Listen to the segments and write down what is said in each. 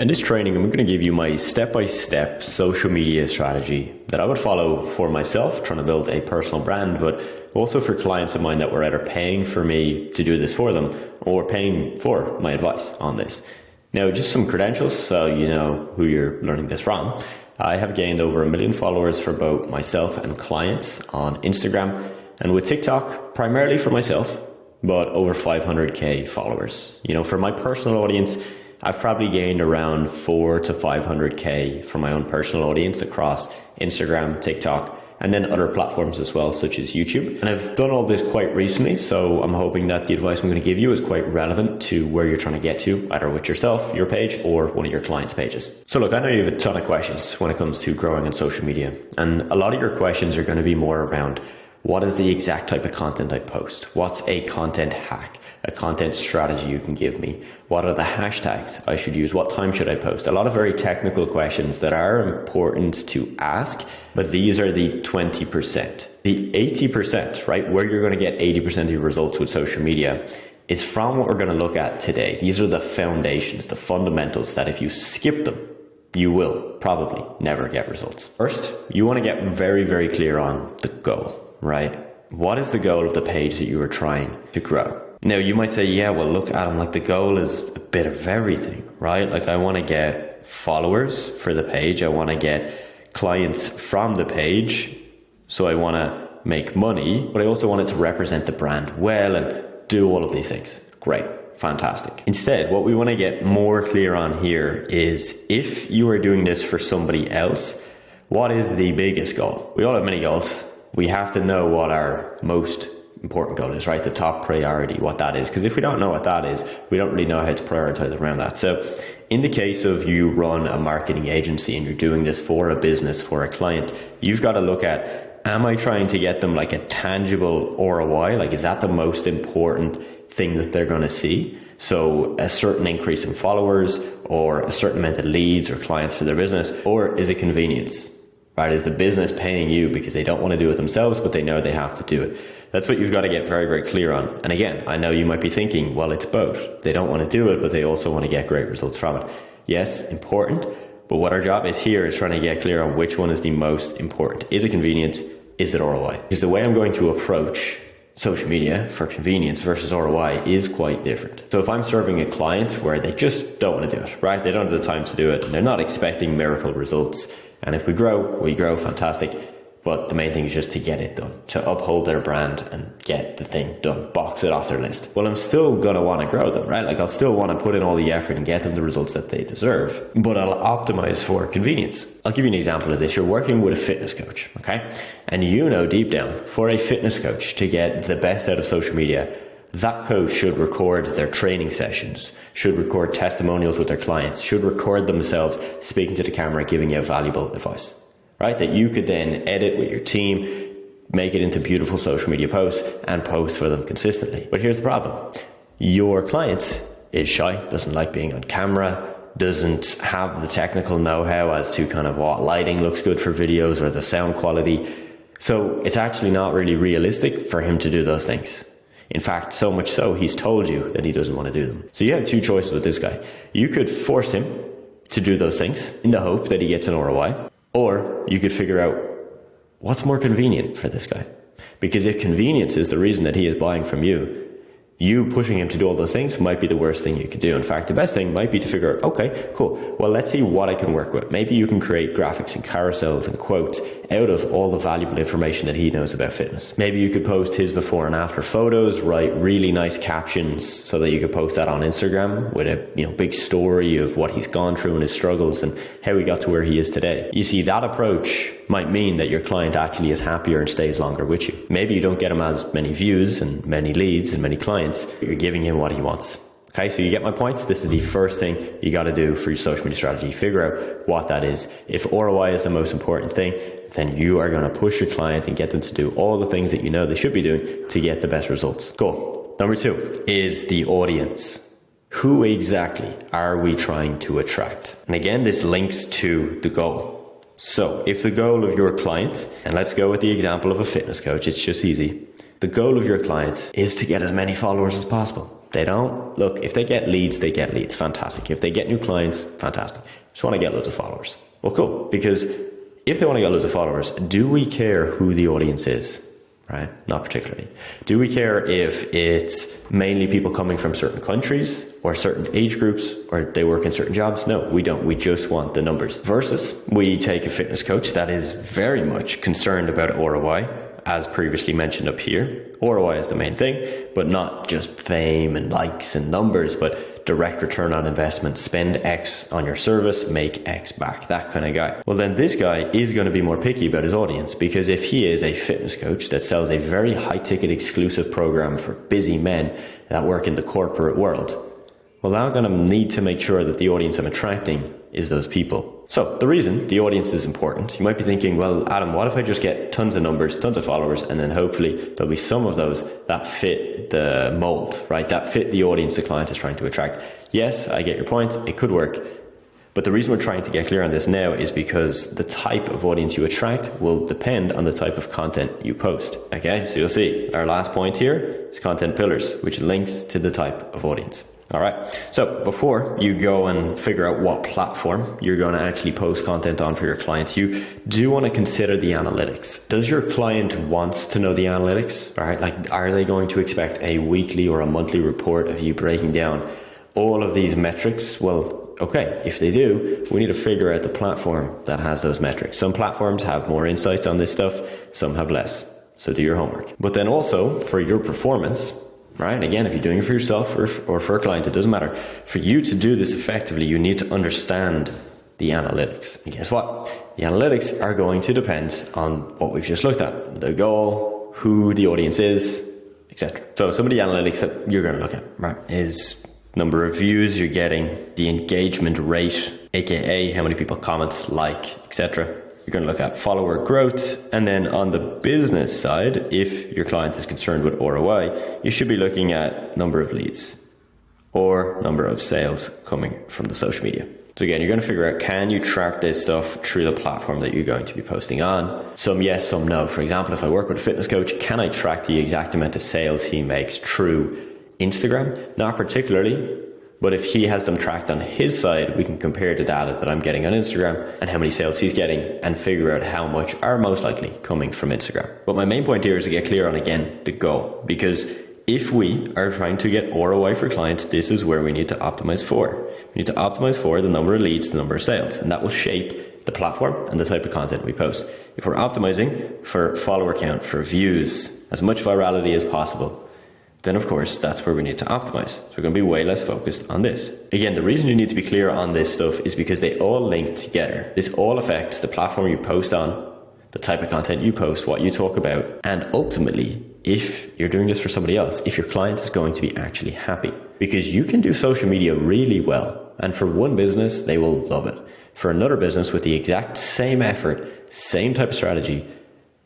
In this training, I'm going to give you my step-by-step social media strategy that I would follow for myself, trying to build a personal brand, but also for clients of mine that were either paying for me to do this for them or paying for my advice on this. Now, just some credentials so you know who you're learning this from. I have gained over 1 million followers for both myself and clients on Instagram, and with TikTok, primarily for myself, but over 500k followers. For my personal audience, I've probably gained around 400 to 500k from my own personal audience across Instagram, TikTok, and then other platforms as well, such as YouTube. And I've done all this quite recently, so I'm hoping that the advice I'm going to give you is quite relevant to where you're trying to get to, either with yourself, your page, or one of your clients' pages. So look, I know you have a ton of questions when it comes to growing on social media, and a lot of your questions are going to be more around what is the exact type of content I post? What's a content hack, a content strategy you can give me? What are the hashtags I should use? What time should I post? A lot of very technical questions that are important to ask, but these are the 20%. The 80%, right, where you're going to get 80% of your results with social media is from what we're going to look at today. These are the foundations, the fundamentals that if you skip them, you will probably never get results. First, you want to get very, very clear on the goal. Right? What is the goal of the page that you are trying to grow? Now, you might say, yeah, well, look, Adam, the goal is a bit of everything, right? I want to get followers for the page. I want to get clients from the page. So I want to make money, but I also want it to represent the brand well and do all of these things. Great. Fantastic. Instead, what we want to get more clear on here is if you are doing this for somebody else, what is the biggest goal? We all have many goals. We have to know what our most important goal is, right? The top priority, what that is. Because if we don't know what that is, we don't really know how to prioritize around that. So in the case of you run a marketing agency and you're doing this for a business, for a client, you've got to look at, am I trying to get them a tangible ROI? Is that the most important thing that they're going to see? So a certain increase in followers or a certain amount of leads or clients for their business, or is it convenience? Right? Is the business paying you because they don't want to do it themselves, but they know they have to do it? That's what you've got to get very, very clear on. And again, I know you might be thinking, well, it's both. They don't want to do it, but they also want to get great results from it. Yes, important. But what our job is here is trying to get clear on which one is the most important. Is it convenient? Is it ROI? Because the way I'm going to approach social media for convenience versus ROI is quite different. So if I'm serving a client where they just don't want to do it, right? They don't have the time to do it and they're not expecting miracle results. And if we grow, fantastic. But the main thing is just to get it done, to uphold their brand and get the thing done, box it off their list. Well, I'm still going to want to grow them, right? I'll still want to put in all the effort and get them the results that they deserve, but I'll optimize for convenience. I'll give you an example of this. You're working with a fitness coach, okay? And deep down, for a fitness coach to get the best out of social media, that coach should record their training sessions, should record testimonials with their clients, should record themselves speaking to the camera, giving you valuable advice, right? That you could then edit with your team, make it into beautiful social media posts and post for them consistently. But here's the problem. Your client is shy, doesn't like being on camera, doesn't have the technical know-how as to kind of what lighting looks good for videos or the sound quality. So it's actually not really realistic for him to do those things. In fact, so much so, he's told you that he doesn't want to do them. So you have two choices with this guy. You could force him to do those things in the hope that he gets an ROI, or you could figure out what's more convenient for this guy. Because if convenience is the reason that he is buying from you, you pushing him to do all those things might be the worst thing you could do. In fact, the best thing might be to figure out, okay, cool. Well, let's see what I can work with. Maybe you can create graphics and carousels and quotes out of all the valuable information that he knows about fitness. Maybe you could post his before and after photos, write really nice captions so that you could post that on Instagram with a big story of what he's gone through and his struggles and how he got to where he is today. You see, that approach might mean that your client actually is happier and stays longer with you. Maybe you don't get him as many views and many leads and many clients, but you're giving him what he wants. Okay, so you get my points? This is the first thing you got to do for your social media strategy. Figure out what that is. If ROI is the most important thing, then you are going to push your client and get them to do all the things that they should be doing to get the best results. Cool. Number 2 is the audience. Who exactly are we trying to attract? And again, this links to the goal. So if the goal of your client, and let's go with the example of a fitness coach, it's just easy. The goal of your client is to get as many followers as possible. They don't. Look, if they get leads, they get leads. Fantastic. If they get new clients, fantastic. Just want to get loads of followers. Well, cool. Because if they want to get loads of followers, do we care who the audience is? Right? Not particularly. Do we care if it's mainly people coming from certain countries or certain age groups, or they work in certain jobs? No, we don't. We just want the numbers. Versus we take a fitness coach that is very much concerned about ROI, as previously mentioned up here. ROI is the main thing, but not just fame and likes and numbers, but direct return on investment. Spend X on your service, make X back, that kind of guy. Well, then this guy is going to be more picky about his audience, because if he is a fitness coach that sells a very high ticket exclusive program for busy men that work in the corporate world, well, I'm going to need to make sure that the audience I'm attracting is those people. So the reason the audience is important, you might be thinking, well, Adam, what if I just get tons of numbers, tons of followers, and then hopefully there'll be some of those that fit the mold, right? That fit the audience the client is trying to attract. Yes, I get your point. It could work. But the reason we're trying to get clear on this now is because the type of audience you attract will depend on the type of content you post. Okay, so you'll see our last point here is content pillars, which links to the type of audience. All right. So before you go and figure out what platform you're going to actually post content on for your clients, you do want to consider the analytics. Does your client want to know the analytics? All right. Like, are they going to expect a weekly or a monthly report of you breaking down all of these metrics? Well, okay, if they do, we need to figure out the platform that has those metrics. Some platforms have more insights on this stuff, some have less. So do your homework. But then also for your performance, right? Again, if you're doing it for yourself or for a client, it doesn't matter. For you to do this effectively, you need to understand the analytics. And guess what? The analytics are going to depend on what we've just looked at. The goal, who the audience is, etc. So some of the analytics that you're going to look at, right, is number of views you're getting, the engagement rate, aka how many people comment, like, etc. You're going to look at follower growth. And then on the business side, if your client is concerned with ROI, you should be looking at number of leads or number of sales coming from the social media. So again, you're going to figure out, can you track this stuff through the platform that you're going to be posting on? Some yes, some no. For example, if I work with a fitness coach, can I track the exact amount of sales he makes through Instagram? Not particularly. But if he has them tracked on his side, we can compare the data that I'm getting on Instagram and how many sales he's getting and figure out how much are most likely coming from Instagram. But my main point here is to get clear on, again, the goal. Because if we are trying to get ROI for clients, this is where we need to optimize for. We need to optimize for the number of leads, the number of sales, and that will shape the platform and the type of content we post. If we're optimizing for follower count, for views, as much virality as possible, then of course that's where we need to optimize. So we're going to be way less focused on this. Again, the reason you need to be clear on this stuff is because they all link together. This all affects the platform you post on, the type of content you post, what you talk about, and ultimately, if you're doing this for somebody else, if your client is going to be actually happy. Because you can do social media really well, and for one business, they will love it. For another business with the exact same effort, same type of strategy,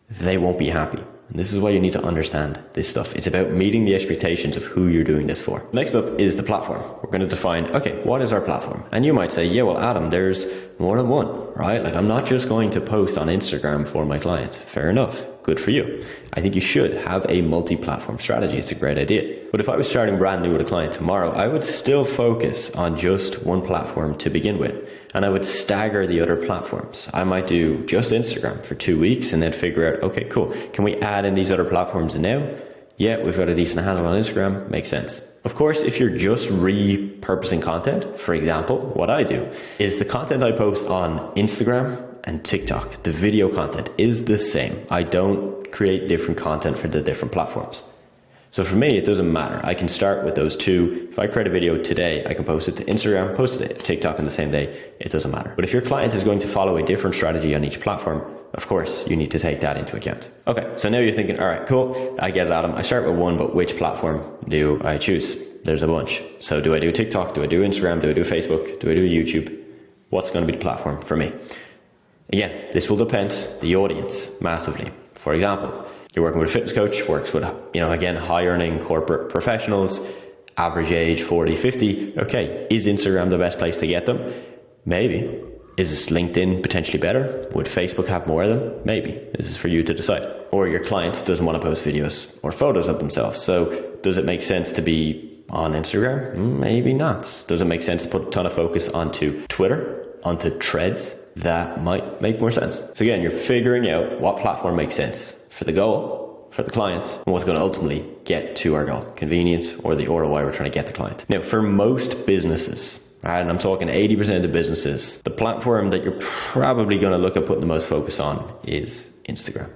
they won't be happy. And this is why you need to understand this stuff. It's about meeting the expectations of who you're doing this for. Next up is the platform. We're going to define, okay, what is our platform? And you might say, yeah, well, Adam, there's more than one, right? Like, I'm not just going to post on Instagram for my clients. Fair enough. Good for you. I think you should have a multi-platform strategy. It's a great idea. But if I was starting brand new with a client tomorrow, I would still focus on just one platform to begin with. And I would stagger the other platforms. I might do just Instagram for 2 weeks and then figure out, okay, cool. Can we add in these other platforms now? Yeah, we've got a decent handle on Instagram. Makes sense. Of course, if you're just repurposing content, for example, what I do is the content I post on Instagram and TikTok, the video content is the same. I don't create different content for the different platforms. So for me, it doesn't matter. I can start with those two. If I create a video today, I can post it to Instagram, post it to TikTok on the same day. It doesn't matter. But if your client is going to follow a different strategy on each platform, of course, you need to take that into account. Okay, so now you're thinking, all right, cool. I get it, Adam. I start with one, but which platform do I choose? There's a bunch. So do I do TikTok? Do I do Instagram? Do I do Facebook? Do I do YouTube? What's going to be the platform for me? Again, this will depend the audience massively. For example, you're working with a fitness coach, works with, again, high earning corporate professionals, average age 40, 50. Okay, is Instagram the best place to get them? Maybe. Is LinkedIn potentially better? Would Facebook have more of them? Maybe. This is for you to decide. Or your client doesn't want to post videos or photos of themselves. So does it make sense to be on Instagram? Maybe not. Does it make sense to put a ton of focus onto Twitter, onto Threads? That might make more sense. So again, you're figuring out what platform makes sense for the goal, for the clients, and what's going to ultimately get to our goal, convenience or the ROI we're trying to get the client. Now, for most businesses, and I'm talking 80% of the businesses, the platform that you're probably going to look at putting the most focus on is Instagram.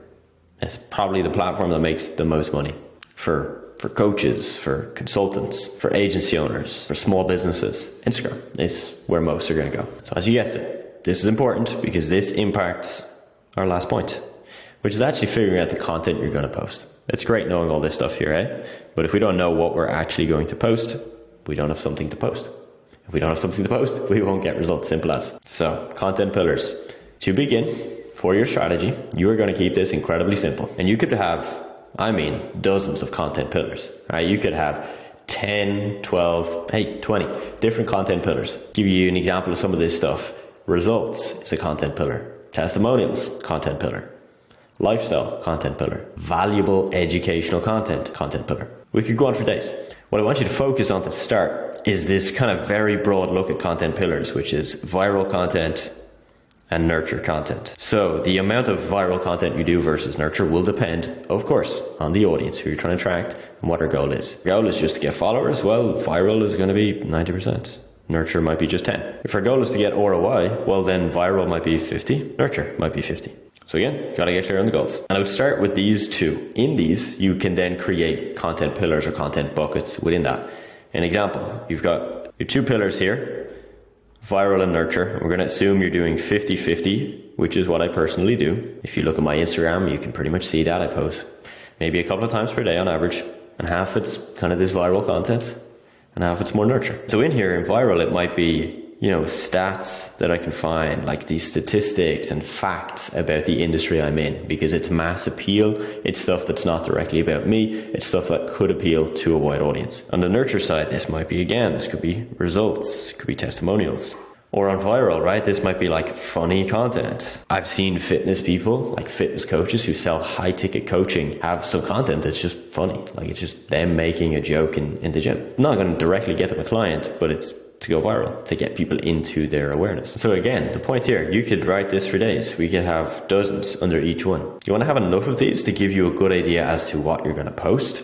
It's probably the platform that makes the most money for coaches, for consultants, for agency owners, for small businesses. Instagram is where most are going to go. So as you guessed it, this is important because this impacts our last point, which is actually figuring out the content you're going to post. It's great knowing all this stuff here, eh? But if we don't know what we're actually going to post, we don't have something to post. If we don't have something to post, we won't get results. Simple as. So, content pillars. To begin, for your strategy, you are going to keep this incredibly simple. And you could have, dozens of content pillars. Right? You could have 10, 12, 20 different content pillars. Give you an example of some of this stuff. Results is a content pillar. Testimonials, content pillar. Lifestyle, content pillar. Valuable educational content pillar. We could go on for days. What I want you to focus on to start is this kind of very broad look at content pillars, which is viral content and nurture content. So the amount of viral content you do versus nurture will depend, of course, on the audience, who you're trying to attract and what our goal is. Your goal is just to get followers. Well, viral is going to be 90%. Nurture might be just 10. If our goal is to get ROI, well then viral might be 50, nurture might be 50. So again, got to get clear on the goals. And I would start with these two. In these, you can then create content pillars or content buckets within that. An example, you've got your two pillars here, viral and nurture. We're going to assume you're doing 50-50, which is what I personally do. If you look at my Instagram, you can pretty much see that. I post maybe a couple of times per day on average, and half it's kind of this viral content, and half it's more nurture. So in here, in viral, it might be, stats that I can find, like these statistics and facts about the industry I'm in, because it's mass appeal. It's stuff that's not directly about me. It's stuff that could appeal to a wide audience. On the nurture side, this might be, this could be results, it could be testimonials. Or on viral, right? This might be like funny content. I've seen fitness people, like fitness coaches who sell high ticket coaching, have some content that's just funny. Like it's just them making a joke in the gym. I'm not going to directly get them a client, but it's to go viral, to get people into their awareness. So again, the point here, you could write this for days. We could have dozens under each one. You want to have enough of these to give you a good idea as to what you're going to post.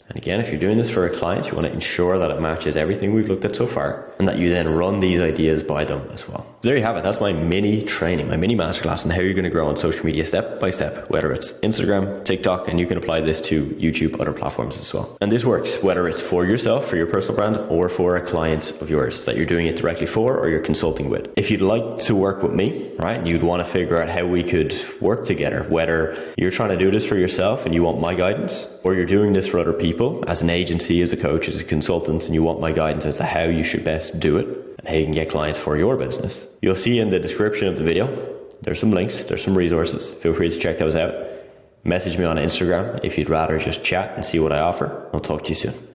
And again, if you're doing this for a client, you want to ensure that it matches everything we've looked at so far, and that you then run these ideas by them as well. So there you have it. That's my mini training, my mini masterclass on how you're going to grow on social media step by step, whether it's Instagram, TikTok, and you can apply this to YouTube, other platforms as well. And this works whether it's for yourself, for your personal brand, or for a client of yours that you're doing it directly for or you're consulting with. If you'd like to work with me, right, and you'd want to figure out how we could work together, whether you're trying to do this for yourself and you want my guidance, or you're doing this for other people, as an agency, as a coach, as a consultant, and you want my guidance as to how you should best do it and how you can get clients for your business. You'll see in the description of the video, there's some links, there's some resources. Feel free to check those out. Message me on Instagram if you'd rather just chat and see what I offer. I'll talk to you soon.